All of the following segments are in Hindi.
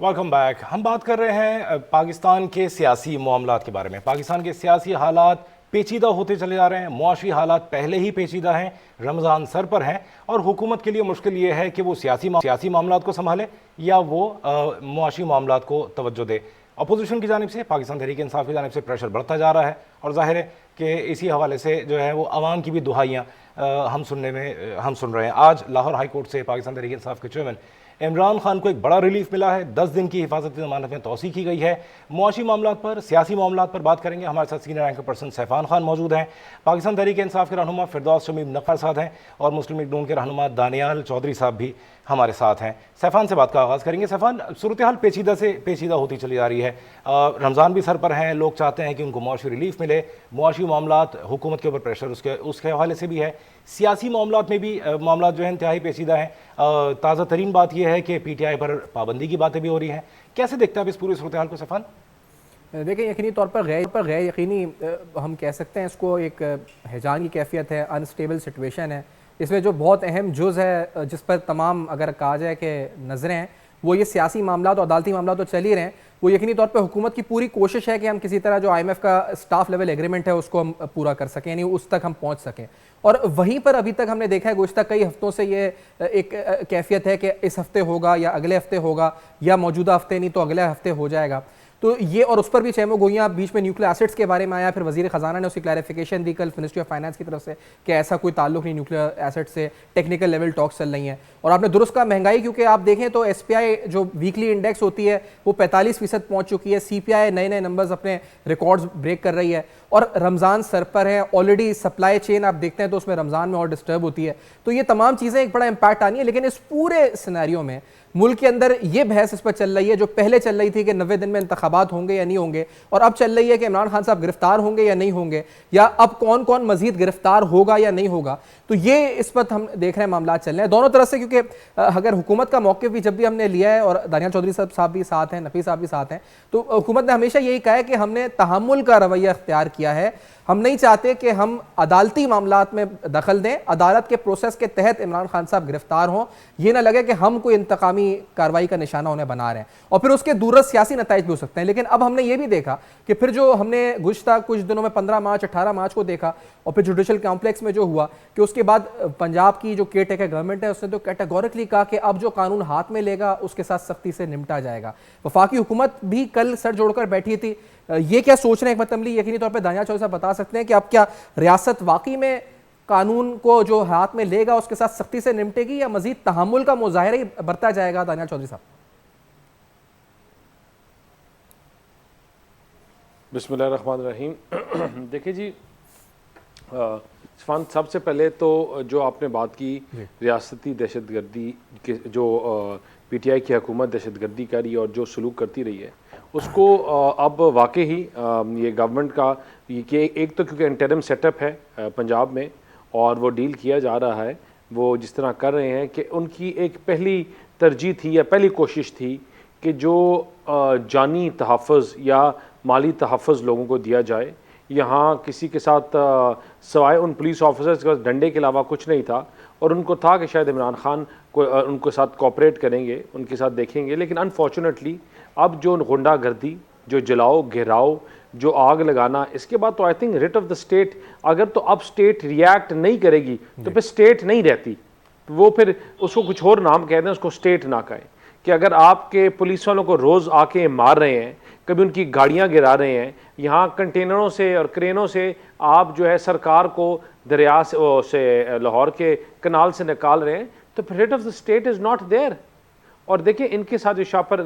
Welcome back. हम बात कर रहे हैं पाकिस्तान के सियासी मामलात के बारे में। पाकिस्तान के सियासी हालात पेचीदा होते चले जा रहे हैं। मुआशी हालात पहले ही पेचीदा हैं, रमज़ान सर पर हैं और हुकूमत के लिए मुश्किल ये है कि वो सियासी मामलात को संभाले या वो मुआशी मामलात को तवज्जो दे। अपोजिशन की जानिब से, पाकिस्तान तहरीक इंसाफ की जानिब से प्रेशर बढ़ता जा रहा है और जाहिर है कि इसी हवाले से जो है वो अवाम की भी दुहाइयाँ हम सुन रहे हैं। आज लाहौर हाई कोर्ट से पाकिस्तान तहरीक इंसाफ के चेयरमैन इमरान खान को एक बड़ा रिलीफ मिला है। 10 दिन की हिफाजती ज़मानत में तौसी की गई है। मुआशी मामलात पर, सियासी मामलात पर बात करेंगे। हमारे साथ सीनियर एंकर पर्सन सैफान खान मौजूद हैं, पाकिस्तान तहरीक इंसाफ के रहनुमा फिरदौस शमीम नक़वी साथ हैं और मुस्लिम लीग नून के रहनुमा दानियाल चौधरी साहब भी हमारे साथ हैं। सैफान से बात का आगाज़ करेंगे। सैफान, सूरत हाल पेचीदा से पेचीदा होती चली जा रही है। रमज़ान भी सर पर हैं, लोग चाहते हैं कि उनको मुआशी रिलीफ मिले। मुआशी मामलात, हुकूमत के ऊपर प्रेशर उसके हवाले से भी है। सियासी मामलात में भी मामलात जो है इंतहाई पेचीदा हैं। ताज़ा तरीन बात यह है कि PTI पर पाबंदी की बातें भी हो रही हैं। कैसे देखते हैं आप इस पूरी सूरत हाल को सैफान? देखिए, यकीनी तौर पर गैर यकीनी हम कह सकते हैं इसको, एक हैजान की कैफियत है, अनस्टेबल सिचुएशन है। इसमें जो बहुत अहम जुज़ है जिस पर तमाम अगर कहा जाए कि नज़रें हैं, वो ये सियासी मामला और अदालती मामला तो चल ही रहे हैं। वो यकीनी तौर पे हुकूमत की पूरी कोशिश है कि हम किसी तरह जो IMF का स्टाफ लेवल एग्रीमेंट है उसको हम पूरा कर सकें, यानी उस तक हम पहुंच सकें। और वहीं पर अभी तक हमने देखा है गुज़श्ता कई हफ्तों से ये एक कैफियत है कि इस हफ्ते होगा या अगले हफ्ते होगा या मौजूदा हफ्ते नहीं तो अगले हफ्ते हो जाएगा। तो ये, और उस पर भी चहमो गोइयाँ बीच में न्यूक्लियर एसेट्स के बारे में आया, फिर वज़ीर ख़जाना ने उसकी क्लैरिफिकेशन दी कल मिनिस्ट्री ऑफ फाइनेंस की तरफ से कि ऐसा कोई ताल्लुक नहीं न्यूक्लियर एसेट से, टेक्निकल लेवल टॉक्स चल रही हैं। और आपने दुरुस्त कहा, महंगाई, क्योंकि आप देखें तो SPI जो वीकली इंडेक्स होती है वो 45% पहुँच चुकी है। CPI नए नंबर्स अपने रिकॉर्ड्स ब्रेक कर रही है और रमज़ान सर पर है। ऑलरेडी सप्लाई चेन आप देखते हैं तो उसमें रमज़ान में और डिस्टर्ब होती है। तो ये तमाम चीज़ें एक बड़ा इम्पैक्ट आनी है। लेकिन इस पूरे सिनेरियो में मुल्क के अंदर ये बहस इस पर चल रही है जो पहले चल रही थी कि 90 दिन में इंतखाबात होंगे या नहीं होंगे, और अब चल रही है कि इमरान खान साहब गिरफ्तार होंगे या नहीं होंगे, या अब कौन कौन मजीद गिरफ्तार होगा या नहीं होगा। तो ये इस पर हम देख रहे हैं मामला चल रहे हैं दोनों तरफ से, क्योंकि अगर हुकूमत का मौक़िफ़ भी जब भी हमने लिया है, और दानियाल चौधरी साहब भी साथ हैं, नफ़ी साहब भी साथ हैं, तो हुकूमत ने हमेशा यही कहा है कि हमने तहम्मुल का रवैया इख्तियार किया है। हम नहीं चाहते कि हम अदालती मामलात में दखल दें, अदालत के प्रोसेस के तहत इमरान खान साहब गिरफ्तार हों, ये ना लगे कि हम कोई इंतकामी कार्रवाई का निशाना उन्हें बना रहे हैं, और फिर उसके दूरस्थ सियासी नताइज भी हो सकते हैं। लेकिन अब हमने ये भी देखा कि फिर जो हमने गुज़श्ता कुछ दिनों में 15 मार्च 18 मार्च को देखा, और फिर जुडिशल कॉम्प्लेक्स में जो हुआ कि उसके बाद पंजाब की जो केयर टेकर गवर्नमेंट है उसने तो कैटेगोरिकली कहा कि अब जो कानून हाथ में लेगा उसके साथ सख्ती से निपटा जाएगा। वफाकी हुकूमत भी कल सर जोड़कर बैठी थी। ये क्या सोच रहे हैं हिकमत अमली, यकीनी तौर पर दानियाल चौधरी साहब बता सकते हैं कि अब क्या रियासत वाकई में कानून को जो हाथ में लेगा उसके साथ सख्ती से निपटेगी, या मजीद तहम्मुल का मुजाहिरा ही बरता जाएगा? दानियाल चौधरी साहब। बिस्मिल्लाहिर्रहमानिर्रहीम। देखिए जी, सबसे पहले तो जो आपने बात की रियासती दहशतगर्दी के, जो PTI की हुकूमत दहशतगर्दी कर रही है और जो सलूक करती रही है, उसको अब वाकई ही ये गवर्नमेंट का ये एक तो क्योंकि इंटरिम सेटअप है पंजाब में और वो डील किया जा रहा है, वो जिस तरह कर रहे हैं कि उनकी एक पहली तरजीह थी या पहली कोशिश थी कि जो जानी तहफ़्फ़ुज़ या माली तहफ़्फ़ुज़ लोगों को दिया जाए। यहाँ किसी के साथ सवाए उन पुलिस ऑफिसर्स के पास डंडे के अलावा कुछ नहीं था, और उनको था कि शायद इमरान खान को उनके साथ कोऑपरेट करेंगे, उनके साथ देखेंगे। लेकिन अनफॉर्चुनेटली अब जो गुंडागर्दी, जो जलाओ घेराव, जो आग लगाना, इसके बाद तो I think writ of the state, अगर तो अब स्टेट रिएक्ट नहीं करेगी तो फिर स्टेट नहीं रहती। वो फिर उसको कुछ और नाम कह दें, उसको स्टेट ना कहें। कि अगर आपके पुलिस वालों को रोज़ आके मार रहे हैं, कभी उनकी गाड़ियां गिरा रहे हैं, यहाँ कंटेनरों से और क्रेनों से आप जो है सरकार को दरिया से लाहौर के कनाल से निकाल रहे हैं, तो फिर head of the state is not there. और देखिए, इनके साथ जो शापर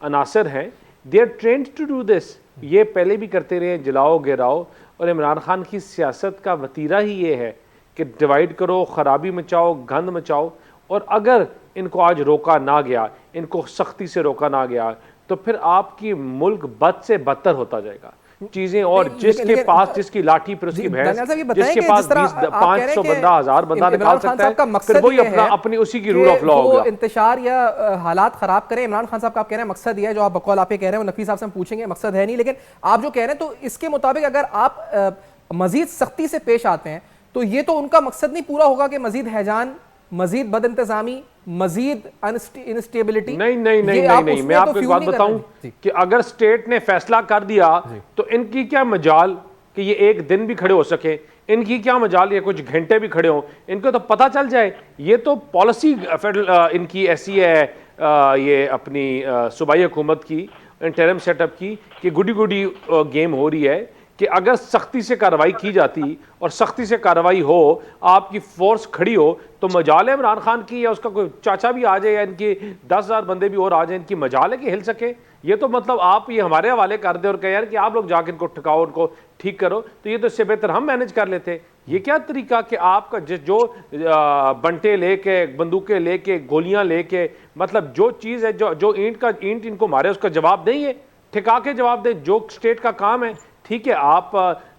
अनासर हैं, they are trained to do this. ये पहले भी करते रहे, जलाओ गिराओ। और इमरान खान की सियासत का वतीरा ही ये है कि डिवाइड करो, ख़राबी मचाओ, गंद मचाओ। और अगर इनको आज रोका ना गया, इनको सख्ती से रोका ना गया, तो फिर आपकी मुल्क बद से बदतर होता जाएगा चीजें। और जिसके पास जिसकी लाठी पर उसकी भैंस, जिसके पास 500 बंदा 1000 बंदा निकाल सकता है, फिर वही अपनी उसी की रूल ऑफ लॉ होगा। इंतशार या हालात खराब करें, इमरान खान साहब का आप कह रहे हैं मकसद यह है, जो आप बकौल आप कह रहे हैं वो नफी साहब से हम पूछेंगे, मकसद है नहीं। लेकिन आप जो कह रहे हैं तो इसके मुताबिक अगर आप मजीद सख्ती से पेश आते हैं तो ये तो उनका मकसद नहीं पूरा होगा कि मजीद हैजान मजीद बद इंतजामी, मजीद इंस्टेबिलिटी? नहीं नहीं नहीं नहीं नहीं, मैं आपको एक बात बताऊं कि अगर स्टेट ने फैसला कर दिया तो इनकी क्या मजाल कि ये एक दिन भी खड़े हो सके, इनकी क्या मजाल ये कुछ घंटे भी खड़े हों, इनको तो पता चल जाए। ये तो पॉलिसी फेडरल इनकी ऐसी है, ये अपनी सूबाई हुकूमत की इंटरिम सेटअप की कि गुडी गुडी गेम हो रही है कि अगर सख्ती से कार्रवाई की जाती और सख्ती से कार्रवाई हो, आपकी फोर्स खड़ी हो, तो मजाल है इमरान खान की या उसका कोई चाचा भी आ जाए या इनके 10,000 बंदे भी और आ जाए, इनकी मजाल है कि हिल सके? ये तो मतलब आप ये हमारे हवाले कर दे और कहे यार कि आप लोग जाके इनको ठिकाओ, उनको ठीक करो, तो ये तो इससे बेहतर हम मैनेज कर लेते। ये क्या तरीका कि आपका जो बंटे लेके, बंदूकें लेके, गोलियां लेके, मतलब जो चीज़ है, जो ईंट इनको मारे उसका जवाब नहीं है, ठिका के जवाब दे। जो स्टेट का काम है, ठीक है, आप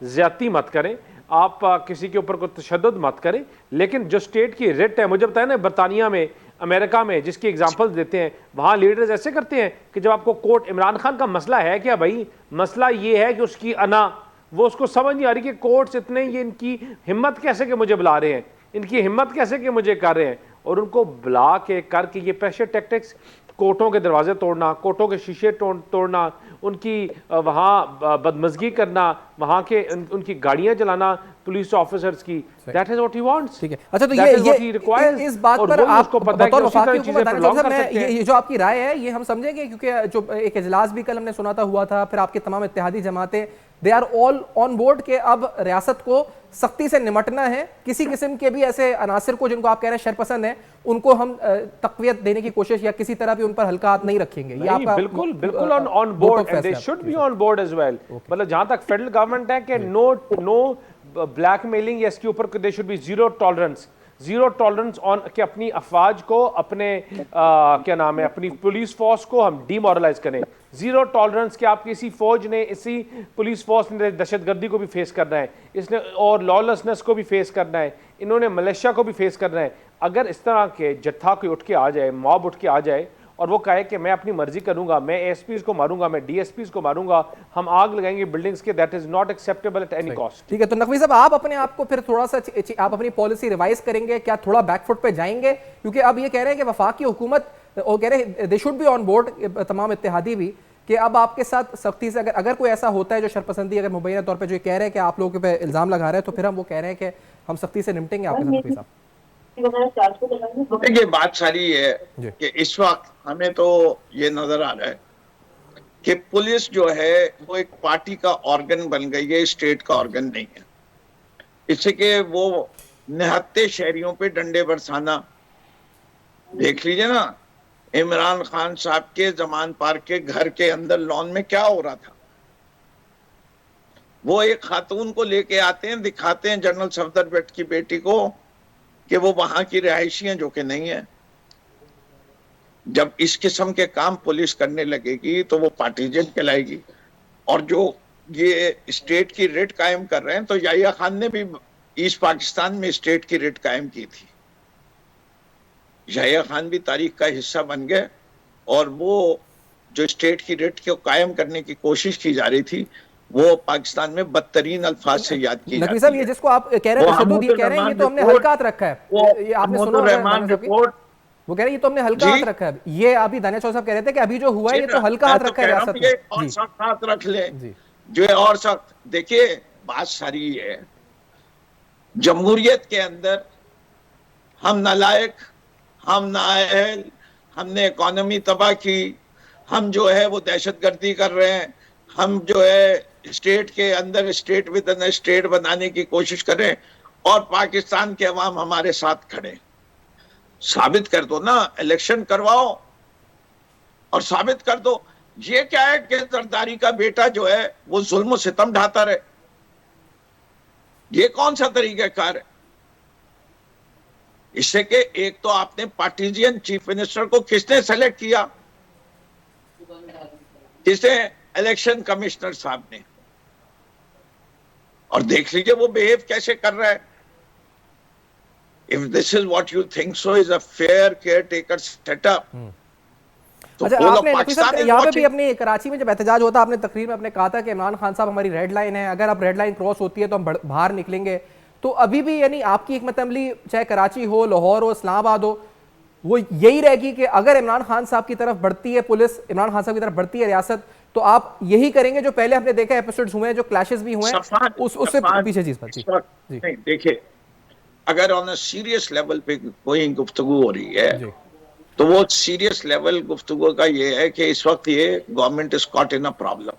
ज्यादती मत करें, आप किसी के ऊपर कोई तशद्दुद मत करें, लेकिन जो स्टेट की रिट है, मुझे बताया ना बरतानिया में, अमेरिका में, जिसकी एग्जांपल्स देते हैं, वहां लीडर्स ऐसे करते हैं कि जब आपको कोर्ट, इमरान खान का मसला है क्या भाई? मसला ये है कि उसकी अना, वो उसको समझ नहीं आ रही कि कोर्ट्स इतने, ये इनकी हिम्मत कैसे कि मुझे बुला रहे हैं, इनकी हिम्मत कैसे कि मुझे कर रहे हैं, और उनको बुला के करके ये प्रेशर टैक्टिक्स, कोर्टों के दरवाजे तोड़ना, कोर्टों के शीशे तोड़ना, उनकी वहाँ बदमज़गी करना, वहाँ के उनकी गाड़ियाँ जलाना पुलिस ऑफिसर्स की, that is what he wants. ठीक है, अच्छा, तो ये इस बात पर आपको पता है कि वफाकी हुकूमत दानिश साहब, मैं ये जो आपकी राय है ये हम समझेंगे, क्योंकि जो एक इजलास भी कल हमने सुना था हुआ था, फिर आपके तमाम इत्तेहादी जमातें they are all on board के अब रियासत को सख्ती से निमटना है, किसी किस्म के भी ऐसे अनासिर को जिनको आप कह रहे हैं शरपसंद है, उनको हम तक़वियत देने की कोशिश या किसी तरह भी उन पर हल्का हाथ नहीं रखेंगे। ये आपका बिल्कुल बिल्कुल on board, and they should be on board as well. मतलब जहां तक फेडरल गवर्नमेंट है कि नो ब्लैकमेलिंग, या इसके ऊपर दे should B zero tolerance on कि अपनी अफवाज को, अपने क्या नाम है, अपनी पुलिस फोर्स को हम डीमोरलाइज करें। जीरो टॉलरेंस कि आप किसी फौज ने, इसी पुलिस फोर्स ने दहशतगर्दी को भी फेस करना है, इसने और लॉलेसनेस को भी फेस करना है, इन्होंने मलेशिया को भी फेस करना है। अगर इस तरह के जत्था कोई उठ के आ जाए, मॉब उठ के आ जाए और वो कहे कि मैं अपनी मर्जी करूंगा, मैं एएसपीज को मारूंगा, मैं डीएसपीज को मारूंगा, हम आग लगाएंगे बिल्डिंग्स के, that is not acceptable at any cost. ठीक है, तो नकवी साहब, आप अपने आप को फिर थोड़ा सा आप अपनी पॉलिसी रिवाइज करेंगे क्या, थोड़ा बैकफुट पे जाएंगे? क्योंकि अब ये कह रहे हैं कि वफाकी हुकूमत, और कह रहे हैं दे शुड बी ऑन बोर्ड, तमाम इत्तेहादी भी, कि अब आपके साथ सख्ती से अगर कोई ऐसा होता है जो शरपसंदी अगर मुबैना तौर पे जो कह रहे हैं कि आप लोगों पे इल्जाम लगा रहे हैं, तो फिर हम वो कह रहे हैं कि हम सख्ती से निपटेंगे आपके साथ। नकवी साहब, देखिए, बात सारी है कि इस वक्त हमें तो ये नजर आ रहा है कि पुलिस जो है वो एक पार्टी का ऑर्गन बन गई है, स्टेट का ऑर्गन नहीं है। इससे कि वो निहत्ते शहरियों पे डंडे बरसाना, देख लीजिए ना, इमरान खान साहब के जमान पार्क के घर के अंदर लॉन में क्या हो रहा था। वो एक खातून को लेके आते हैं, दिखाते हैं जनरल सफदर भट्ट की बेटी को कि वो वहां की रिहायशी हैं, जो कि नहीं है। जब इस किस्म के काम पुलिस करने लगेगी तो वो पार्टीजन कहलाएगी। और जो ये स्टेट की रिट कायम कर रहे हैं, तो याहिया खान ने भी ईस्ट पाकिस्तान में स्टेट की रिट कायम की थी। याहिया खान भी तारीख का हिस्सा बन गए, और वो जो स्टेट की रिट को कायम करने की कोशिश की जा रही थी, वो पाकिस्तान में बदतरीन अल्फाज से याद की जाती है। ये जिसको आप कह रहे हैं तशद्दुद, ये कह रहे हैं ये तो हमने हल्का हाथ रखा है, ये आपने सुना रहमान रिपोर्ट, वो कह रहे हैं ये तो हमने हल्का हाथ रखा है। ये अभी दानिश साहब कह रहे थे कि अभी जो हुआ है ये तो हल्का हाथ रखा है रियासत में, और सख्त हाथ रख ले जो है, और सख्त। देखिए, बात सारी है, जमहूरियत के अंदर हम नालायक, हम नाअहल, हमने इकोनॉमी तबाह की, हम जो है वो दहशतगर्दी कर रहे हैं, हम जो है स्टेट के अंदर स्टेट विद इन स्टेट बनाने की कोशिश करें, और पाकिस्तान के अवाम हमारे साथ खड़े। साबित कर दो ना, इलेक्शन करवाओ और साबित कर दो। ये क्या है कि जरदारी का बेटा जो है वो जुल्म सितम ढाता रहे? ये कौन सा तरीकाकार है? इससे कि एक तो आपने पार्टीजियन चीफ मिनिस्टर को किसने सेलेक्ट किया? किसने? इलेक्शन कमिश्नर साहब ने। और देख लीजिए वो बिहेव कैसे कर रहा है। If this is what you think so is a fair caretaker setup, तो अच्छा, आपने यहाँ पे भी अपनी कराची में जब एहतजाज होता, आपने तकरीर में अपने कहा था कि इमरान खान साहब हमारी रेड लाइन है, अगर अब रेड लाइन क्रॉस होती है तो हम बाहर निकलेंगे। तो अभी भी यानी आपकी हिकमत अमली चाहे कराची हो, लाहौर हो, इस्लामाबाद हो, वो यही रहेगी कि अगर इमरान खान साहब की तरफ बढ़ती है पुलिस, इमरान खान साहब की तरफ बढ़ती है रियासत, तो आप यही करेंगे जो पहले हमने देखा एपिसोड्स हुए हैं, जो क्लैशेस भी हुए हैं, उससे पीछे चीज पर। जी जी नहीं, देखिए, अगर ऑन अ सीरियस लेवल पे कोई गुफ्तगू हो रही है जी तो वो सीरियस लेवल गुफ्तगू का ये है कि इस वक्त ये government is caught in a problem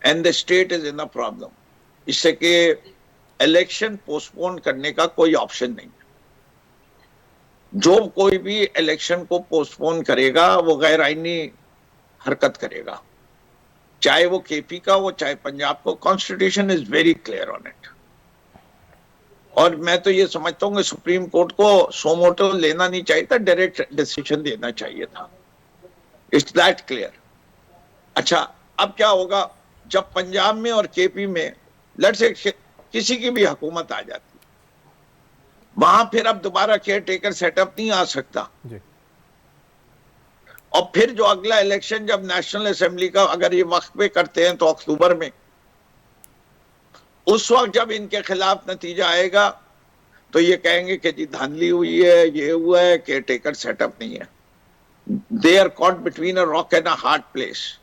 and the state is in a problem. इससे कि इलेक्शन पोस्टपोन करने का कोई ऑप्शन नहीं है। जो कोई भी इलेक्शन को पोस्टपोन करेगा वो गैर आईनी हरकत करेगा, चाहे वो केपी का हो चाहे पंजाब को। Constitution is very clear on it. और मैं तो ये समझता हूँ कि सुप्रीम कोर्ट को सोमोटो लेना नहीं चाहिए था, डायरेक्ट डिसीजन देना चाहिए था। It's that clear. अच्छा, अब क्या होगा जब पंजाब में और केपी में लेट्स से किसी की भी हुकूमत आ जाती, वहां फिर अब दोबारा केयर टेकर सेटअप नहीं आ सकता। जी और फिर जो अगला इलेक्शन जब नेशनल असेंबली का अगर ये वक्त पे करते हैं तो अक्टूबर में, उस वक्त जब इनके खिलाफ नतीजा आएगा तो ये कहेंगे कि जी धांधली हुई है, ये हुआ है, केयर टेकर सेटअप नहीं है। They are caught between a rock and a hard place.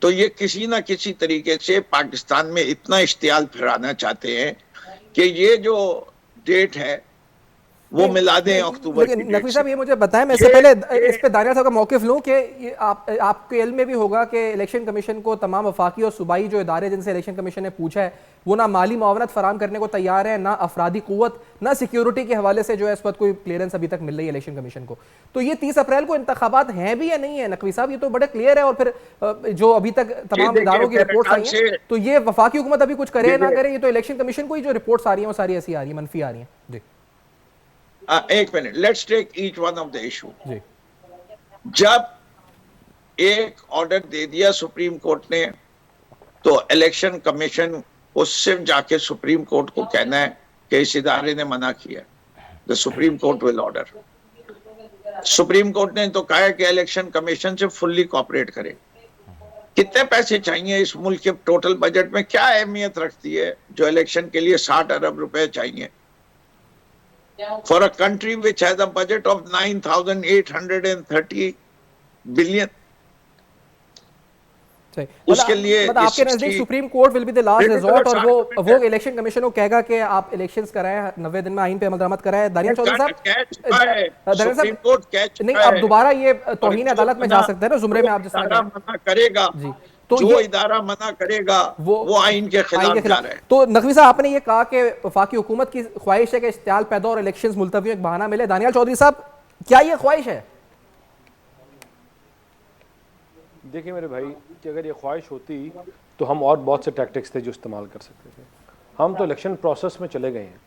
तो ये किसी ना किसी तरीके से पाकिस्तान में इतना इश्तियाल फैलाना चाहते हैं कि ये जो डेट है वो मिला दें अक्टूबर की लेकिन डेट नकवी से। साहब ये मुझे बताएं, मैं इससे पहले इस पे दानिया साहब का मौकिफ लूं कि ये आपके इल्म में भी होगा कि इलेक्शन कमीशन को तमाम वफाकी और सूबाई जो इदारे जिनसे इलेक्शन कमीशन ने पूछा है वो ना माली मुआवनत फराम करने को तैयार है, ना अफरादी कुव्वत, ना सिक्योरिटी के हवाले से जो है इस वक्त कोई क्लियरेंस अभी तक मिल रही है इलेक्शन कमीशन को। तो ये 30 अप्रैल को इंतखाबात हैं भी या नहीं है नकवी साहब? ये तो बड़े क्लियर है। और फिर जो अभी तक तमाम इदारों की रिपोर्ट्स आई हैं, तो ये वफाकी हुकूमत अभी कुछ करे ना करे, ये तो इलेक्शन कमीशन को ही जो रिपोर्ट्स आ रही हैं वो सारी ऐसी आ रही है, मनफी आ रही हैं। जी एक मिनट, let's take each one of the issue. जी जब एक ऑर्डर दे दिया सुप्रीम कोर्ट ने तो इलेक्शन कमीशन को सिर्फ जाके सुप्रीम कोर्ट को कहना है कि इस इदारे ने मना किया, the supreme court will order. Supreme court ने तो कहा है कि इलेक्शन कमीशन से फुल्ली कोऑपरेट करे। कितने पैसे चाहिए इस मुल्क के टोटल बजट में? क्या अहमियत रखती है जो इलेक्शन के लिए 60 अरब रुपए चाहिए for a country which has a budget of 9,830 billion? उसके लिए मतलब आपके नजदीक supreme court will be the last resort और वो इलेक्शन कमीशन को कहेगा कि आप इलेक्शंस कराएं, 90 दिन में आइन पे अमल दरामद कराएं। दानिया चौधरी साहब, सुप्रीम कोर्ट कैच नहीं, अब दोबारा ये तौहीन अदालत में जा सकता है ना, जुमरे में आप जिस तरह मना करेगा जी, तो जो इदारा मना करेगा वो आइन के खिलाफ जा रहा है। तो नकवी साहब, आपने ये कहा कि वफाकी हुकूमत की ख्वाहिश है कि इश्तियाल पैदा और इलेक्शंस मुलतवी एक बहाना मिले। दानियाल चौधरी साहब, क्या ये ख्वाहिश है? देखिए मेरे भाई, कि अगर ये ख्वाहिश होती तो हम और बहुत से टैक्टिक्स थे जो इस्तेमाल कर सकते थे। हम तो इलेक्शन प्रोसेस में चले गए हैं।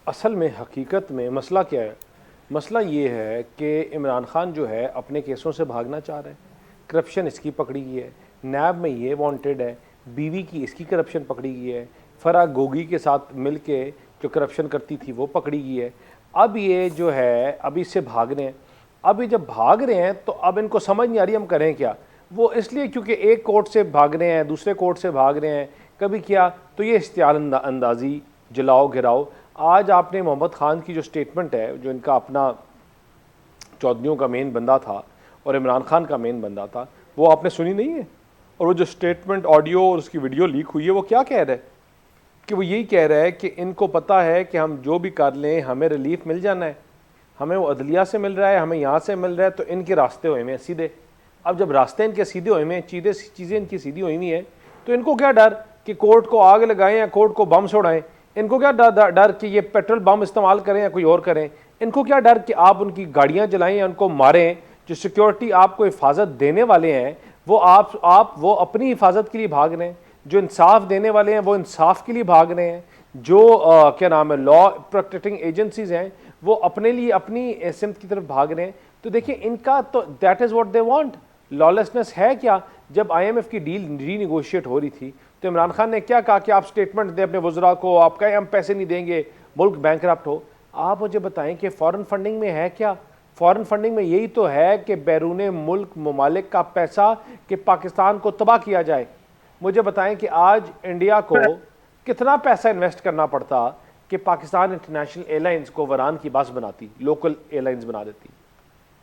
असल में हकीकत में मसला क्या है? मसला ये है कि इमरान खान जो है अपने केसों से भागना चाह रहे हैं। करप्शन इसकी पकड़ी गई है, नैब में ये वांटेड है, बीवी की इसकी करप्शन पकड़ी गई है, फराह गोगी के साथ मिल के जो करप्शन करती थी वो पकड़ी गई है। अब ये जो है अभी इससे भाग रहे हैं। अभी जब भाग रहे हैं तो अब इनको समझ नहीं आ रही हम करें क्या। वो इसलिए क्योंकि एक कोर्ट से भाग रहे हैं, दूसरे कोर्ट से भाग रहे हैं, कभी किया तो ये इश्तियाल अंदाजी, जलाओ गिराओ। आज आपने मोहम्मद खान की जो स्टेटमेंट है, जो इनका अपना चौधरियों का मेन बंदा था और इमरान खान का मेन बंदा था, वो आपने सुनी नहीं है। और वो जो स्टेटमेंट ऑडियो और उसकी वीडियो लीक हुई है, वो क्या कह रहा है कि वो यही कह रहा है कि इनको पता है कि हम जो भी कर लें हमें रिलीफ मिल जाना है, हमें वो अदलिया से मिल रहा है, हमें यहाँ से मिल रहा है, तो इनके रास्ते हुए में सीधे। अब जब रास्ते इनके सीधे हुए में, चीज़ें इनकी सीधी हुई हुई हैं, तो इनको क्या डर कि कोर्ट को आग लगाएं या कोर्ट को बम छोड़ाएं? इनको क्या डर कि ये पेट्रोल बम इस्तेमाल करें या कोई और करें? इनको क्या डर कि आप उनकी गाड़ियाँ जलाएं या उनको मारें? जो सिक्योरिटी आपको हिफाजत देने वाले हैं वो अपनी हिफाजत के लिए भाग रहे हैं। जो इंसाफ देने वाले हैं वो इंसाफ के लिए भाग रहे हैं। जो क्या नाम है, लॉ प्रोटेक्टिंग एजेंसीज हैं, वो अपने लिए अपनी सिमत की तरफ भाग रहे हैं। तो देखिए, इनका तो that is what they want. Lawlessness है क्या? जब IMF की डील रीनिगोशिएट हो रही थी तो इमरान खान ने क्या कहा कि आप स्टेटमेंट दें अपने वज़रा को, आप कहें हम पैसे नहीं देंगे, मुल्क बैंकरप्ट हो। आप मुझे बताएं कि फ़ॉरेन फंडिंग में है क्या? फ़ॉरेन फंडिंग में यही तो है कि बैरून मुल्क ममालिक का पैसा कि पाकिस्तान को तबाह किया जाए। मुझे बताएं कि आज इंडिया को कितना पैसा इन्वेस्ट करना पड़ता कि पाकिस्तान इंटरनेशनल एयरलाइंस को वरान की बस बनाती, लोकल एयरलाइंस बना देती।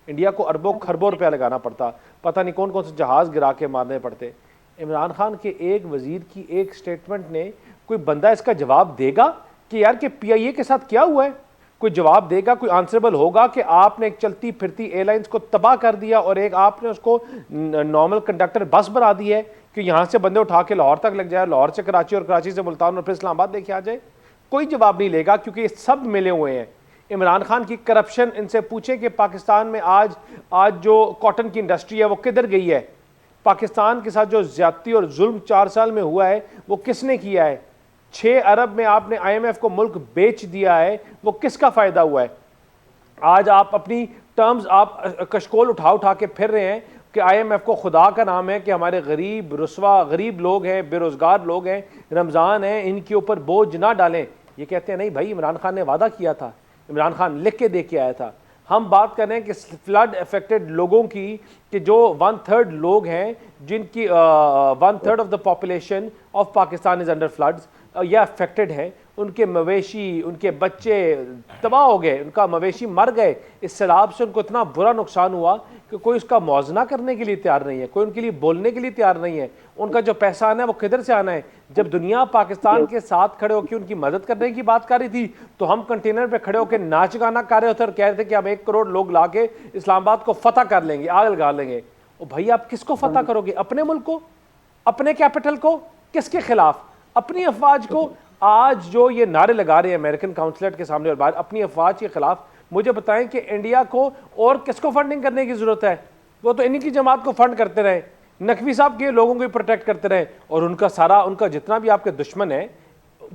इंडिया को अरबों खरबों रुपया लगाना पड़ता, पता नहीं कौन कौन से जहाज़ गिरा के मारने पड़ते। इमरान खान के एक वजीर की एक स्टेटमेंट ने, कोई बंदा इसका जवाब देगा कि यार कि PIA के साथ क्या हुआ है? कोई जवाब देगा, कोई आंसरेबल होगा कि आपने एक चलती फिरती एयरलाइंस को तबाह कर दिया और एक आपने उसको नॉर्मल कंडक्टर बस बना दी है कि यहाँ से बंदे उठा के लाहौर तक लग जाए, लाहौर से कराची और कराची से मुल्तान और फिर इस्लामाबाद लेके आ जाए? कोई जवाब नहीं लेगा, क्योंकि ये सब मिले हुए हैं। इमरान खान की करप्शन, इनसे पूछे कि पाकिस्तान में आज जो कॉटन की इंडस्ट्री है वो किधर गई है? पाकिस्तान के साथ जो ज्यादती और जुल्म 4 साल में हुआ है वो किसने किया है? 6 अरब में आपने IMF को मुल्क बेच दिया है, वो किसका फायदा हुआ है? आज आप अपनी टर्म्स आप कशकोल उठा के फिर रहे हैं कि IMF को खुदा का नाम है कि हमारे गरीब रुस्वा गरीब लोग हैं, बेरोजगार लोग हैं, रमज़ान है, इनके ऊपर बोझ ना डालें। ये कहते हैं नहीं भाई, इमरान खान ने वादा किया था, इमरान खान लिख के दे के आया था। हम बात कर रहे हैं कि फ्लड अफेक्टेड लोगों की, कि जो 1/3 लोग हैं जिनकी 1/3 of the population of Pakistan is under floods या अफेक्टेड है, उनके मवेशी, उनके बच्चे तबाह हो गए, उनका मवेशी मर गए इस सैलाब से, उनको इतना बुरा नुकसान हुआ कि कोई उसका मुआवजा करने के लिए तैयार नहीं है, कोई उनके लिए बोलने के लिए तैयार नहीं है। उनका जो पैसा आना है वो किधर से आना है? जब दुनिया पाकिस्तान के साथ खड़े होकर उनकी मदद करने की बात कर रही थी तो हम कंटेनर पे खड़े होकर नाच गाना कर रहे होते और कह रहे थे कि हम 1 करोड़ लोग ला के इस्लामाबाद को फतह कर लेंगे, आग लगा लेंगे। ओ भाई, आप किसको फतह करोगे? अपने मुल्क को, अपने कैपिटल को? किसके खिलाफ? अपनी अफवाज को। आज जो ये नारे लगा रहे हैं अमेरिकन काउंसलेट के सामने और बाहर अपनी अफवाज के खिलाफ, मुझे बताएं कि इंडिया को और किसको फंडिंग करने की जरूरत है? वो तो इन्हीं की जमात को फंड करते रहे, नकवी साहब के लोगों को प्रोटेक्ट करते रहे, और उनका जितना भी आपके दुश्मन है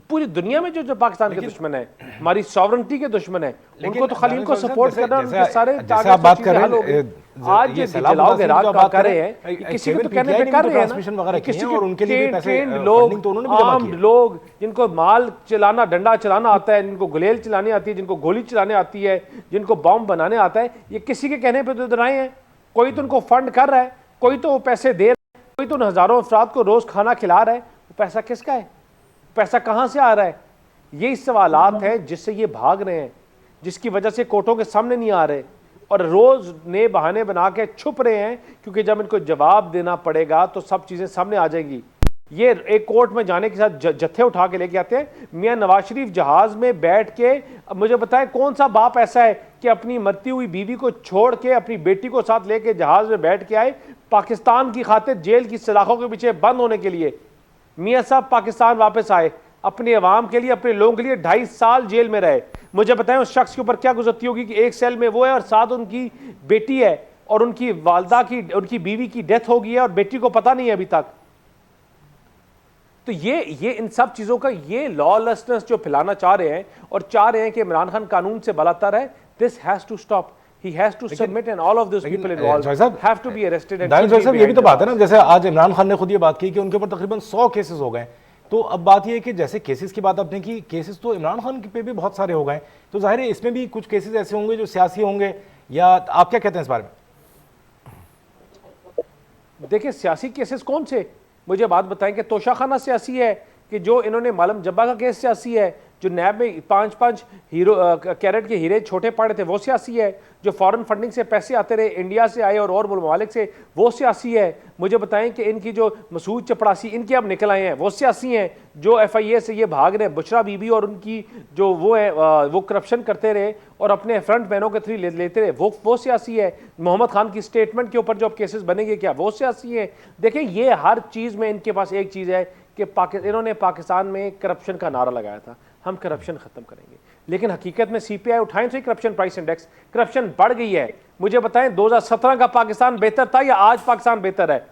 पूरी दुनिया में, जो पाकिस्तान के दुश्मन है, हमारी सॉवरेंटी के दुश्मन है, उनको तो खाली उनको सपोर्ट करना, उनके सारे आप बात कर रहे हैं आज ये जलाओ इराक का कर रहे हैं, किसी को तो कहने पे कर रहे हैं ना, किसी और उनके लिए भी पैसे लोग, तो उन्होंने भी जमा आम किए। लोग जिनको माल चलाना, डंडा चलाना आता है, जिनको गुलेल चलानी आती है, जिनको गोली चलाने आती है, जिनको बॉम्ब बनाने आता है, ये किसी के कहने पे तो इधर आए हैं? कोई तो उनको फंड कर रहा है, कोई तो पैसे दे रहा है, कोई तो हजारों अफराद को रोज खाना खिला रहा है। वो पैसा किसका है? पैसा कहां से आ रहा है? ये सवालात हैं जिससे ये भाग रहे हैं, जिसकी वजह से कोर्टों के सामने नहीं आ रहे और रोज नए बहाने बना के छुप रहे हैं, क्योंकि जब इनको जवाब देना पड़ेगा तो सब चीजें सामने आ जाएगी। ये एक कोर्ट में जाने के साथ जत्थे उठा के लेके आते हैं। मियां नवाज शरीफ जहाज में बैठ के, मुझे बताएं कौन सा बाप ऐसा है कि अपनी मरती हुई बीवी को छोड़ के अपनी बेटी को साथ लेके जहाज में बैठ के आए पाकिस्तान की खातिर जेल की सलाखों के पीछे बंद होने के लिए? मियां साहब पाकिस्तान वापस आए, अपने अवाम के लिए, अपने लोगों के लिए 2.5 साल जेल में रहे। मुझे बताएं उस शख्स के ऊपर क्या गुजरती होगी कि एक सेल में वो है और साथ उनकी बेटी है और उनकी वालदा की, उनकी बीवी की डेथ हो गई है और बेटी को पता नहीं है अभी तक। तो ये इन सब चीजों का ये लॉलेसनेस जो फैलाना चाह रहे हैं और चाह रहे हैं कि इमरान खान कानून से बलात्कार है, this has to stop. He has to submit and all of those people involved have to be arrested and साहब ये भी तो बात है ना, जैसे आज इमरान खान ने खुद ये बात की कि उनके ऊपर तकरीबन 100 केसेस हो गए। तो अब बात ये है कि जैसे केसेस की बात आपने की, केसेस तो इमरान खान पे भी बहुत सारे हो गए, तो जाहिर है इसमें भी कुछ केसेस ऐसे होंगे जो सियासी होंगे, या आप क्या कहते हैं इस बारे में? देखिए सियासी केसेस कौन से, मुझे बात बताएं कि तोशाखाना सियासी है, कि जो इन्होंने मालम जब्बा का केस सियासी है, जो नैब में 5-5 कैरेट के हीरे छोटे पड़े थे वो सियासी है, जो फॉरेन फंडिंग से पैसे आते रहे इंडिया से आए और ममालिक से वो सियासी है। मुझे बताएं कि इनकी जो मसूद चपड़ासी इनके अब निकल आए हैं वो सियासी हैं, जो FIA से ये भाग रहे हैं, बुशरा बीबी और उनकी जो वो है वो करप्शन करते रहे और अपने फ्रंट मैनों के थ्रू लेते रहे, वो सियासी है। मोहम्मद खान की स्टेटमेंट के ऊपर जो अब केसेस बनेंगे क्या वो सियासी है? देखिए ये हर चीज़ में इनके पास एक चीज़ है कि इन्होंने पाकिस्तान में करप्शन का नारा लगाया था, हम करप्शन खत्म करेंगे, लेकिन हकीकत में CPI उठाएं तो करप्शन प्राइस इंडेक्स, करप्शन बढ़ गई है। मुझे बताएं 2017 का पाकिस्तान बेहतर था या आज पाकिस्तान बेहतर है?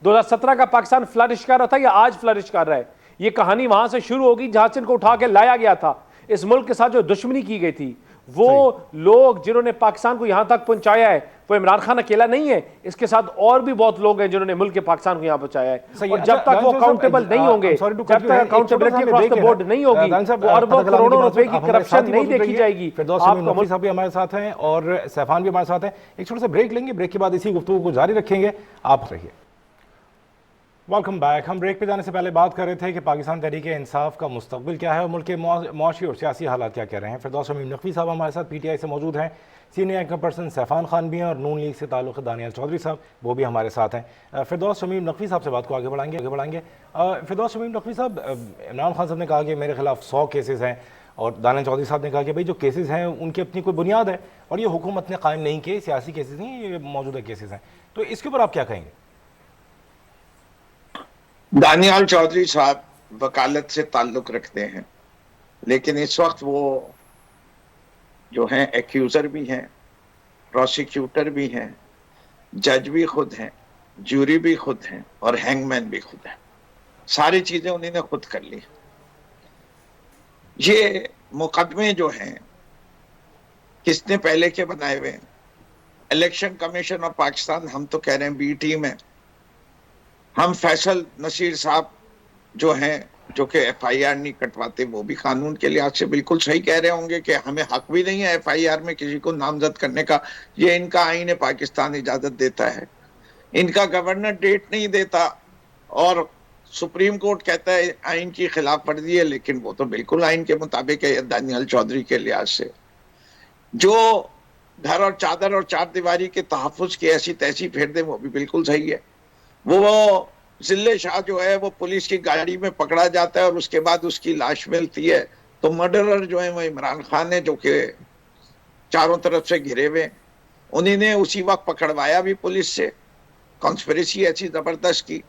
2017 का पाकिस्तान फ्लरिश कर रहा था या आज फ्लरिश कर रहा है? ये कहानी वहां से शुरू होगी जहां से इनको उठा के लाया गया था। इस मुल्क के साथ जो दुश्मनी की गई थी, वो लोग जिन्होंने पाकिस्तान को यहां तक पहुंचाया है, वो इमरान खान अकेला नहीं है, इसके साथ और भी बहुत लोग हैं जिन्होंने मुल्क के पाकिस्तान को यहां पहुंचाया है। और जब तक वो अकाउंटेबल नहीं होंगे, जब तक अकाउंटेबिलिटी अक्रॉस द बोर्ड नहीं होगी, वो अरबों करोड़ों रुपए की करप्शन नहीं देखी जाएगी। फिरदौस साहब भी हमारे साथ हैं और सैफान भी हमारे साथ हैं। एक छोटा सा ब्रेक लेंगे, ब्रेक के बाद इसी गुफ्तगू को जारी रखेंगे, आप रहिए। Welcome back. हम ब्रेक पे जाने से पहले बात कर रहे थे कि पाकिस्तान तहरीक इंसाफ का मुस्तकबिल क्या है और मुल्क के मुआशी और सियासी हालात क्या कह रहे हैं। फिरदौस शमीम नकवी साहब हमारे साथ PTI से मौजूद हैं, सीनियर एंकर पर्सन सैफान खान भी हैं और नून लीग से ताल्लुक़ दानियाल चौधरी साहब वो भी हमारे साथ हैं। फिरदौस शमीम नकवी साहब से बात को आगे बढ़ाएंगे। फिरदौस शमीम नकवी साहब, इमरान खान साहब ने कहा कि मेरे खिलाफ 100 केसेस हैं और दानियाल चौधरी साहब ने कहा कि भाई जो केसेस हैं उनकी अपनी कोई बुनियाद है और ये हुकूमत ने कायम नहीं किए, सियासी केसेस नहीं, ये मौजूदा केसेस हैं। तो इसके ऊपर आप क्या कहेंगे? दानियाल चौधरी साहब वकालत से ताल्लुक रखते हैं, लेकिन इस वक्त वो जो हैं एक्यूजर भी हैं, प्रोसिक्यूटर भी हैं, जज भी खुद हैं, जूरी भी खुद हैं और हैंगमैन भी खुद हैं। सारी चीजें उन्होंने खुद कर ली। ये मुकदमे जो हैं किसने पहले के बनाए हुए हैं? इलेक्शन कमीशन ऑफ पाकिस्तान, हम तो कह रहे हैं बी टीम है। हम फैसल नसीर साहब जो हैं, जो कि FIR नहीं कटवाते, वो भी कानून के लिहाज से बिल्कुल सही कह रहे होंगे कि हमें हक भी नहीं है FIR में किसी को नामजद करने का। ये इनका आईन पाकिस्तान इजाजत देता है, इनका गवर्नर डेट नहीं देता और सुप्रीम कोर्ट कहता है आईन की खिलाफ वर्जी है, लेकिन वो तो बिल्कुल आईन के मुताबिक है। दानियाल चौधरी के लिहाज से जो घर और चादर और चार दीवारी के तहफ़्फ़ुज़ की ऐसी तैसी फेर दे, वो भी बिल्कुल सही है। वो जिले शाह जो है वो पुलिस की गाड़ी में पकड़ा जाता है और उसके बाद उसकी लाश मिलती है, तो मर्डरर जो है वो इमरान खान है, जो कि चारों तरफ से घिरे हुए। उन्हीं ने उसी वक्त पकड़वाया भी पुलिस से, कॉन्स्पिरेसी ऐसी जबरदस्त की,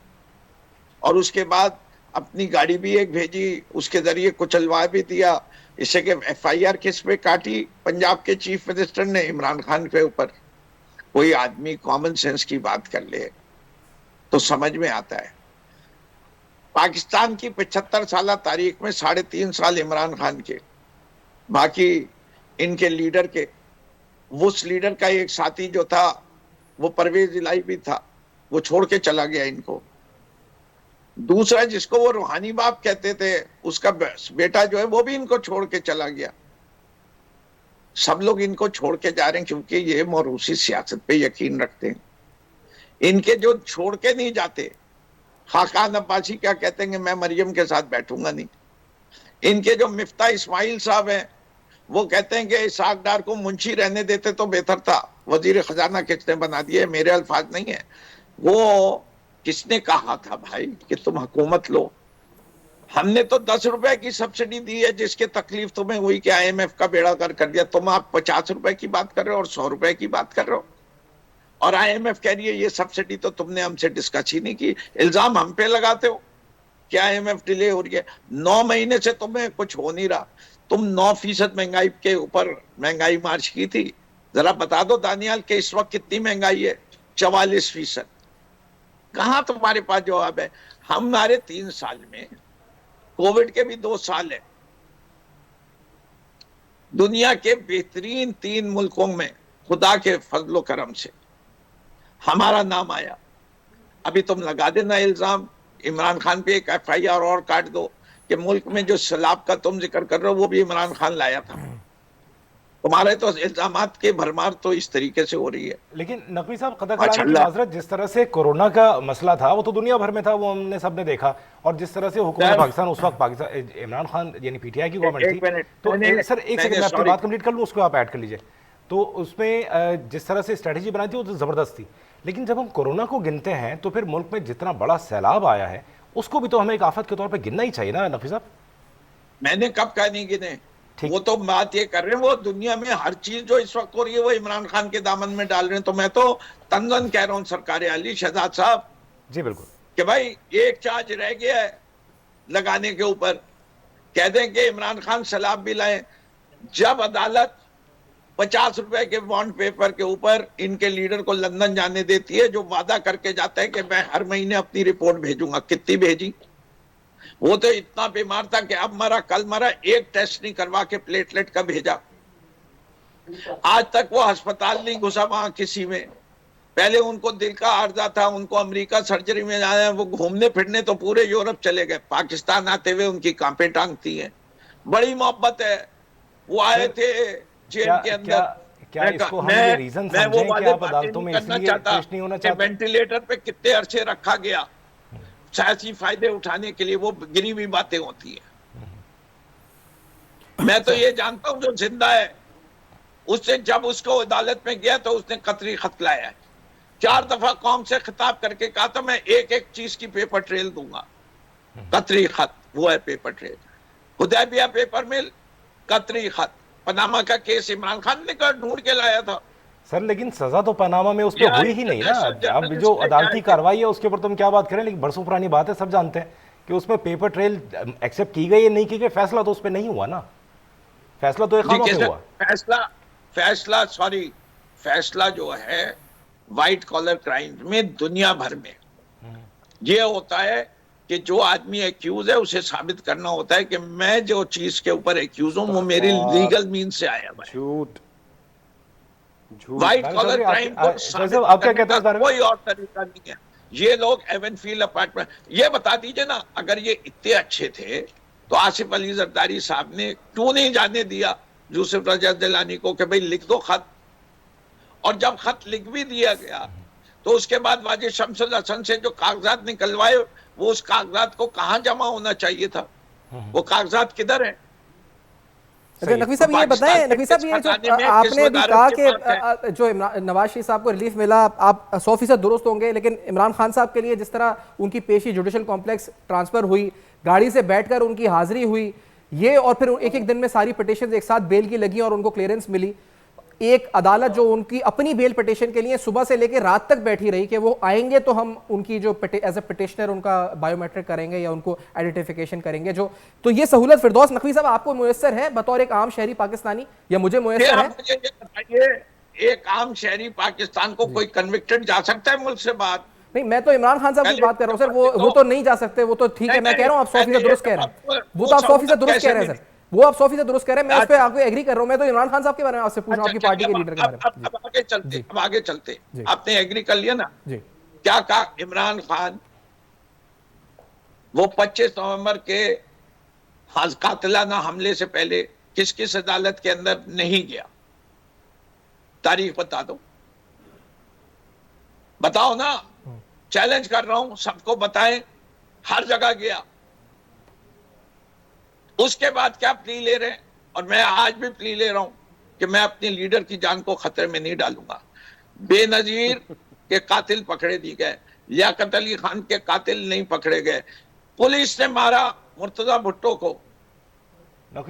और उसके बाद अपनी गाड़ी भी एक भेजी, उसके जरिए कुचलवा भी दिया, इससे कि FIR किस पे काटी? पंजाब के चीफ मिनिस्टर ने इमरान खान के ऊपर। कोई आदमी कॉमन सेंस की बात कर ले तो समझ में आता है। पाकिस्तान की 75 साल तारीख में 3.5 साल इमरान खान के, बाकी इनके लीडर के, उस लीडर का एक साथी जो था वो परवेज इलाही भी था, वो छोड़ के चला गया इनको। दूसरा जिसको वो रूहानी बाप कहते थे, उसका बेटा जो है वो भी इनको छोड़ के चला गया। सब लोग इनको छोड़ के जा रहे हैं क्योंकि ये मौरूसी सियासत पे यकीन रखते हैं। इनके जो छोड़ के नहीं जाते, खाकान अब्बासी क्या कहते हैं कि मैं मरियम के साथ बैठूंगा नहीं। इनके जो मिफ्ता इस्माइल साहब हैं वो कहते हैं कि इसाक डार को मुंशी रहने देते तो बेहतर था, वजीर खजाना किसने बना दिया। मेरे अल्फाज नहीं है, वो किसने कहा था भाई कि तुम हुकूमत लो? हमने तो 10 रुपए की सब्सिडी दी है, जिसके तकलीफ तुम्हें हुई कि IMF का बेड़ा कर दिया। तुम आप 50 रुपए की बात कर रहे हो और 100 रुपए की बात कर रहे हो, और IMF कह रही है ये सब्सिडी तो तुमने हमसे डिस्कस ही नहीं की। इल्जाम हम पे लगाते हो कि IMF डिले हो रही है। 9 महीने से तुम्हें कुछ हो नहीं रहा। तुम 9% महंगाई के ऊपर महंगाई मार्च की थी। जरा बता दो दानियाल के इस वक्त कितनी महंगाई है? 44%। कहां तुम्हारे पास जवाब है? हमारे 3 साल में, कोविड के भी 2 साल है, दुनिया के बेहतरीन 3 मुल्कों में खुदा के फजलो करम से हमारा नाम आया। अभी तुम लगा देना इल्जाम, इमरान खान पे एक FIR और काट दो कि मुल्क में जो सैलाब का तुम जिक्र कर रहे हो वो भी इमरान खान लाया था। तुम्हारे तो इल्जामात के भरमार तो इस तरीके से हो रही है। लेकिन नकवी साहब, कदर करार की माजरत, जिस तरह से कोरोना का मसला था वो तो दुनिया भर में था, वो हमने सबने देखा, और जिस तरह से हुकूमत पाकिस्तान उस वक्त, पाकिस्तान इमरान खान यानी PTI की गवर्नमेंट थी, तो सर एक सेकंड मैं आपकी बात कंप्लीट कर लूँ, उसको आप ऐड कर लीजिए। तो उसमें जिस तरह से स्ट्रेटजी बनाई थी वो तो ज़बरदस्त थी, लेकिन जब हम कोरोना को गिनते हैं तो फिर मुल्क में जितना बड़ा सैलाब आया है उसको भी तो हमें एक आफत के तौर पर गिनना ही चाहिए ना नकवी साहब? मैंने कब कहा नहीं गिने? वो तो बात ये कर रहे हैं, वो दुनिया में हर चीज जो इस वक्त हो रही है वो इमरान खान के दामन में डाल रहे हैं। तो मैं तो तंजन कह रहा हूँ सरकार आली शहजाद साहब जी बिल्कुल कि भाई एक चार्ज रह गया है लगाने के ऊपर, कह दें कि इमरान खान सैलाब भी लाए। जब अदालत 50 रुपए के बॉन्ड पेपर के ऊपर इनके लीडर को लंदन जाने देती है, जो वादा करके जाता है कि मैं हर महीने अपनी रिपोर्ट भेजूंगा, कितनी भेजी? वो तो इतना बीमार था कि अब मरा कल मरा, एक टेस्ट नहीं करवा के प्लेटलेट का भेजा। आज तक वो अस्पताल नहीं घुसा वहां किसी में। पहले उनको दिल का आर्जा था, उनको अमेरिका सर्जरी में जाना है, वो घूमने फिरने तो पूरे यूरोप चले गए, पाकिस्तान आते हुए उनकी कांपे टांगती हैं। बड़ी मोहब्बत है। वो आए थे जेल के अंदर। क्या इसको हम ये रीजन समझें कि आप अदालतों में इसलिए पेश नहीं होना चाहते? वेंटिलेटर पे कितने अरसे रखा गया, सियासी फायदे उठाने के लिए वो गिरी हुई बातें होती है। मैं तो ये जानता हूं जो जिंदा है, उससे जब उसको अदालत में गया तो उसने कतरी खत लाया है। 4 दफा कौम से खिताब करके कहा था मैं एक एक चीज की पेपर ट्रेल दूंगा। कतरी खत वो है पेपर ट्रेल, हुदैबिया पेपर मिल, कतरी खत, पनामा का केस इमरान खान ने ढूंढ के लाया था। सर लेकिन सजा तो पनामा में उस पर हुई ही नहीं ना। अब जो अदालती कार्रवाई है उसके ऊपर तुम क्या बात करें, लेकिन बरसों पुरानी बात है, सब जानते हैं कि उसमें पेपर ट्रेल एक्सेप्ट की गई या नहीं की गई, फैसला तो उस पर नहीं हुआ ना। फैसला तो एक खानों पे हुआ। फैसला जो है व्हाइट कॉलर क्राइम में दुनिया भर में ये होता है कि जो आदमी एक्यूज है उसे साबित करना होता है कि मैं जो चीज के ऊपर एक्यूज हूं वो मेरी लीगल मीन से आया हुआ है। झूठ व्हाइट कॉलर क्राइम को साबित करने का कोई और तरीका नहीं है। ये लोग एवनफील्ड अपार्टमेंट, ये बता दीजिए ना, अगर ये इतने अच्छे थे तो आसिफ अली जरदारी साहब ने क्यों नहीं जाने दिया यूसुफ रजा दिलानी को कि भाई लिख दो खत। और जब खत लिख भी दिया गया तो उसके बाद वाजिद शमसुल हसन से जो कागजात निकलवाए वो उस कागजात को कहां जमा होना चाहिए था, वो कागजात किधर है? अच्छा नकवी साहब ये बताएं, नकवी साहब ये जो आपने भी कहा कि जो नवाज शरीफ साहब को रिलीफ मिला, आप 100% दुरुस्त होंगे, लेकिन इमरान खान साहब के लिए जिस तरह उनकी पेशी जुडिशल कॉम्प्लेक्स ट्रांसफर हुई, गाड़ी से बैठकर उनकी हाजिरी हुई, ये और फिर एक एक दिन में सारी पिटीशन एक साथ बेल की लगी और उनको क्लियरेंस मिली। एक अदालत जो उनकी अपनी बेल पिटीशन के लिए सुबह से लेकर रात तक बैठी रही कि वो आएंगे तो हम उनकी जो एज ए पिटिशनर उनका बायोमेट्रिक करेंगे या उनको आइडेंटिफिकेशन करेंगे। जो तो ये सहूलत फिरदौस नकवी साहब आपको मुयस्सर है बतौर एक आम शहरी पाकिस्तानी, या मुझे मुयस्सर है? मुझे ये बताइए, एक आम शहरी पाकिस्तान को कोई कन्विक्टेड जा सकता है मुल्क से बाहर? नहीं, मैं तो इमरान खान साहब की बात कर रहा हूं सर, वो तो नहीं जा सकते, वो तो ठीक है, मैं कह रहा हूं आप 100% दुरुस्त कह रहे हैं, वो तो आप 100% दुरुस्त कह रहे हैं सर, वो आप 100% दुरुस्त कह रहे हैं, मैं उस पर आपको एग्री कर रहा हूं। मैं तो इमरान खान साहब के बारे में आपसे पूछ रहा हूं, आपकी पार्टी के लीडर के बारे में। अब आगे चलते आपने एग्री कर लिया ना जी। क्या कहा इमरान खान? वो 25 नवंबर के कातिलाना हमले से पहले किस किस अदालत के अंदर नहीं गया? तारीख बता दो, बताओ ना, चैलेंज कर रहा हूं, सबको बताएं, हर जगह गया। उसके बाद क्या प्ली ले रहे हैं? और मैं आज भी प्ली ले रहा हूं कि मैं अपने लीडर की जान को खतरे में नहीं डालूंगा। बेनजीर के कातिल पकड़े नहीं गए, लियाकत अली खान के कातिल नहीं पकड़े गए, पुलिस ने मारा मुर्तजा भुट्टो को,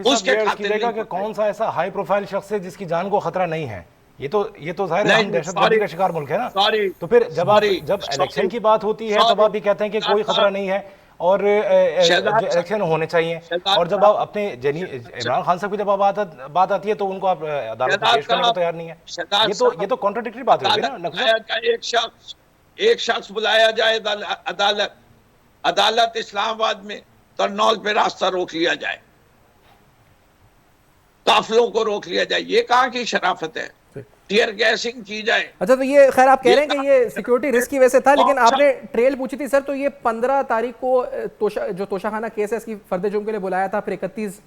उसके खातिर कौन सा ऐसा हाई प्रोफाइल शख्स है जिसकी जान को खतरा नहीं है? ये तो जाहिर है हम दहशतगर्दी का शिकार मुल्क है ना। तो फिर जब इलेक्शन की बात होती है तब आप भी कहते हैं कि कोई खतरा नहीं है और इलेक्शन होने चाहिए, और जब आप अपने इमरान खान साहब की जब बात आती है तो उनको आप अदालत में पेश करने को तैयार नहीं है। ये तो कॉन्ट्राडिक्टरी बात होगी ना। एक शख्स बुलाया जाए अदालत इस्लामाबाद में, तरनौल पे रास्ता रोक लिया जाए, काफिलों को रोक लिया जाए, ये कहाँ की शराफत है? टीयर गैसिंग की जाए। अच्छा तो ये खैर आप कह रहे हैं कि ये सिक्योरिटी रिस्क की वजह से था, लेकिन आपने ट्रेल पूछी थी सर, तो ये 15 तारीख को जो तोशाखाना केस है इसकी फर्द जुर्म के लिए बुलाया था, फिर 31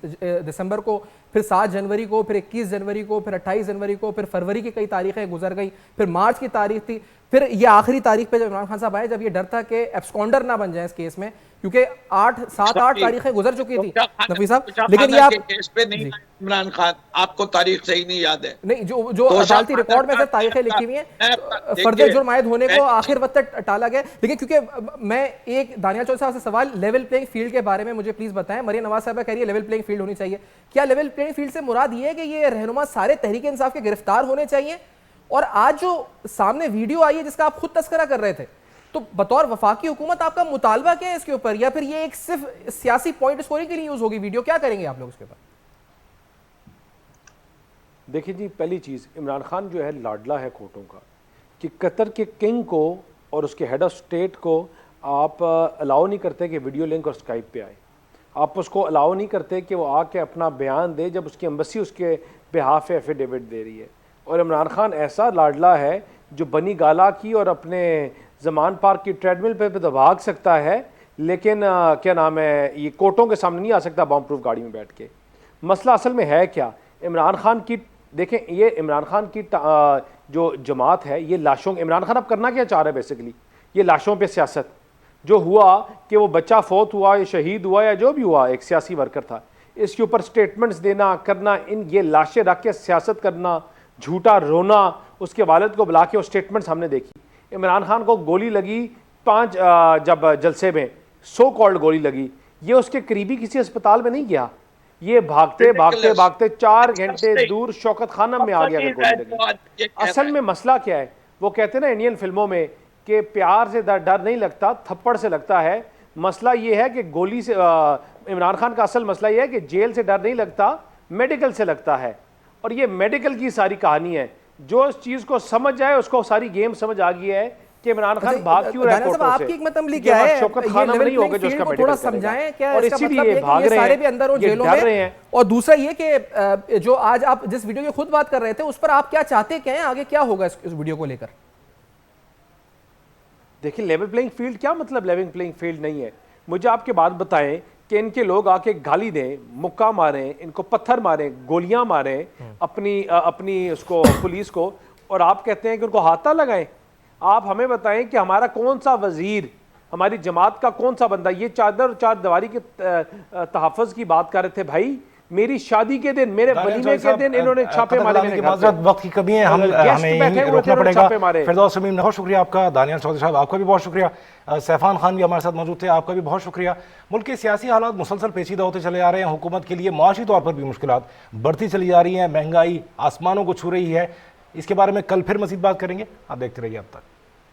दिसंबर को, फिर 7 जनवरी को, फिर 21 जनवरी को, फिर 28 जनवरी को, फिर फरवरी की कई तारीखें गुजर गई, फिर मार्च की तारीख थी, फिर ये आखिरी तारीख पे जब इमरान खान साहब आए, जब ये डर था कि एब्सकॉन्डर ना बन जाए इस केस में, क्योंकि 7-8 तारीखें गुजर चुकी थी नकवी साहब। लेकिन ये आप केस पे नहीं, इमरान खान आपको तारीख सही नहीं याद है? नहीं, जो अदालती रिकॉर्ड में सर तारीखें लिखी हुई हैं, फर्द जुर्म आयद होने को आखिर वक्त तक टाला गया। लेकिन क्योंकि मैं एक दानिया चौधरी साहब से सवाल लेवल प्लेइंग फील्ड के बारे में मुझे प्लीज बताएं। मरियम नवाज साहब कह रही है लेवल प्लेइंग फील्ड होनी चाहिए, क्या लेवल प्लेइंग फील्ड से मुराद ये है कि ये रहनुमा सारे तहरीक इंसाफ के गिरफ्तार होने चाहिए? और आज जो सामने वीडियो आई है जिसका आप खुद तस्करा कर रहे थे, तो बतौर वफाकी हुकूमत आपका मुतालबा क्या है इसके ऊपर, या फिर ये एक सिर्फ सियासी पॉइंट स्कोरिंग के लिए यूज होगी वीडियो? क्या करेंगे आप लोग इसके ऊपर? देखिए जी, पहली चीज़, इमरान खान जो है लाडला है कोर्टों का, कि कतर के किंग को और उसके हेड ऑफ स्टेट को आप अलाउ नहीं करते कि वीडियो लिंक और स्काइप पे आए, आप उसको अलाउ नहीं करते कि वो आके अपना बयान दे जब उसकी एम्बेसी उसके बिहाफ एफिडेविट दे रही है। और इमरान खान ऐसा लाडला है जो बनी गाला की और अपने ज़मान पार्क की ट्रेडमिल पे तो भाग सकता है, लेकिन क्या नाम है, ये कोर्टों के सामने नहीं आ सकता बॉम्ब प्रूफ गाड़ी में बैठ के। मसला असल में है क्या, इमरान खान की देखें, ये इमरान खान की जो जमात है, ये लाशों, इमरान खान अब करना क्या चाह रहा है बेसिकली, ये लाशों पे सियासत, जो हुआ कि वो बच्चा फौत हुआ या शहीद हुआ या जो भी हुआ, एक सियासी वर्कर था, इसके ऊपर स्टेटमेंट्स देना करना, इन ये लाशें रख के सियासत करना, झूठा रोना, उसके वालिद को बुला के वो स्टेटमेंट्स हमने देखी। इमरान खान को गोली लगी 5 जब जलसे में सो कॉल्ड गोली लगी, ये उसके करीबी किसी अस्पताल में नहीं गया, ये भागते भागते भागते 4 घंटे दूर शौकत खानम में आ गया गोली लगी। असल में मसला क्या है, वो कहते हैं ना इंडियन फिल्मों में कि प्यार से डर नहीं लगता, थप्पड़ से लगता है। मसला ये है कि गोली से इमरान खान का असल मसला ये है कि जेल से डर नहीं लगता, मेडिकल से लगता है। और ये मेडिकल की सारी कहानी है। जो इस चीज को समझ जाए उसको सारी गेम समझ आ गई है कि इमरान खान भाग क्यों रहा है कोर्टों से। आपकी एक मतलब क्या है, शौकत खानम नहीं होगा जो उसका थोड़ा समझाएं क्या, और इसका इसीलिए मतलब ये भाग कि ये रहे सारे हैं, भी अंदर हो ये जेलों डर रहे में। हैं। और दूसरा ये कि जो आज आप जिस वीडियो की खुद बात कर रहे थे उस पर आप क्या चाहते क्या हैं, आगे क्या होगा इस वीडियो को लेकर? देखिए लेवल प्लेइंग फील्ड, क्या मतलब लेवल प्लेइंग फील्ड नहीं है? मुझे आपके बात बताएं कि इनके लोग आके गाली दें, मुक्का मारें, इनको पत्थर मारें, गोलियां मारें अपनी उसको पुलिस को, और आप कहते हैं कि उनको हाथा लगाएं। आप हमें बताएं कि हमारा कौन सा वजीर, हमारी जमात का कौन सा बंदा, ये चादर चार दीवारी के तहफ़्फ़ुज़ की बात कर रहे थे भाई, मेरी शादी के दिन, मेरे वलीमे के दिन इन्होंने छापे मारे। वक्त की कमी है, हमें यहीं रोकना पड़ेगा। फिरदौस शमीम, बहुत शुक्रिया आपका। दानियाल चौधरी साहब, आपका भी बहुत शुक्रिया। सैफान खान भी हमारे साथ मौजूद थे, आपका भी बहुत शुक्रिया। मुल्क के सियासी हालात मुसलसल पेचीदा होते चले आ रहे हैं। हुकूमत के लिए मुआशी तौर पर भी मुश्किलात बढ़ती चली जा रही हैं, महंगाई आसमानों को छू रही है। इसके बारे में कल फिर मज़ीद बात करेंगे, आप देखते रहिए अब तक।